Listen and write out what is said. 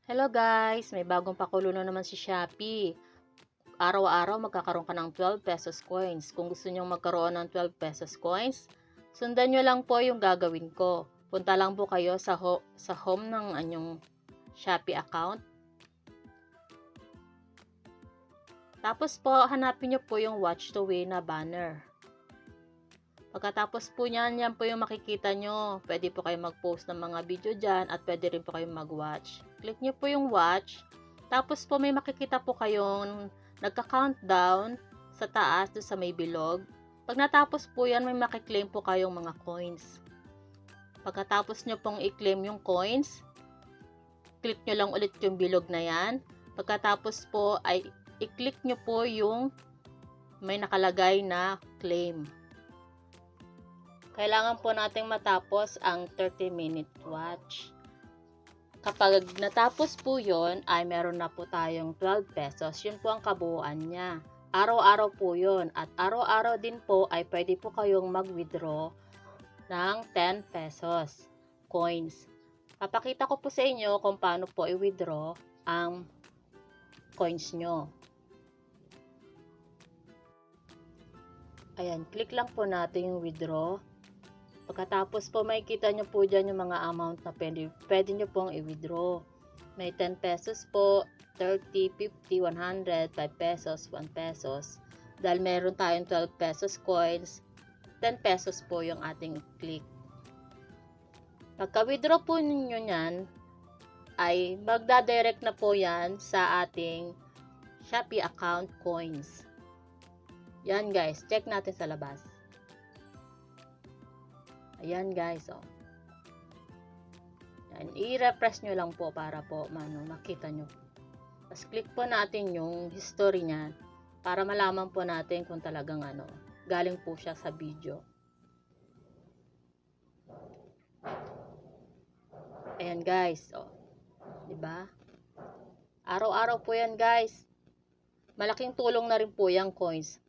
Hello guys, may bagong pakulo na naman si Shopee. Araw-araw magkakaroon ka ng 12 pesos coins. Kung gusto nyo magkaroon ng 12 pesos coins, sundan nyo lang po yung gagawin ko. Punta lang po kayo sa home ng anyong Shopee account. Tapos po, hanapin nyo po yung watch to win na banner. Pagkatapos po niyan, yan po yung makikita nyo. Pwede po kayo mag-post ng mga video dyan at pwede rin po kayo mag-watch. Click nyo po yung watch. Tapos po may makikita po kayong nagka-countdown sa taas doon sa may bilog. Pag natapos po yan, may makiklaim po kayong mga coins. Pagkatapos nyo pong i-claim yung coins, click nyo lang ulit yung bilog na yan. Pagkatapos po ay i-click nyo po yung may nakalagay na claim. Kailangan po nating matapos ang 30-minute watch. Kapag natapos po yon ay meron na po tayong 12 pesos. Yun po ang kabuuan niya. Araw-araw po yun. At araw-araw din po ay pwede po kayong mag-withdraw ng 10 pesos coins. Papakita ko po sa inyo kung paano po i-withdraw ang coins nyo. Ayan, click lang po natin yung withdraw. Pagkatapos po, makikita nyo po dyan yung mga amount na pwede nyo pong i-withdraw. May 10 pesos po, 30, 50, 100, 5 pesos, 1 pesos. Dahil meron tayong 12 pesos coins, 10 pesos po yung ating click. Pagka-withdraw po ninyo yan, ay magdadirect na po yan sa ating Shopee account coins. Yan guys, check natin sa labas. Ayan guys, oh. Yan, i-refresh nyo lang po para po makita nyo. Tapos click po natin yung history niya para malaman po natin kung talagang galing po siya sa video. Ayan guys, oh. Diba? Araw-araw po yan guys. Malaking tulong na rin po yung coins.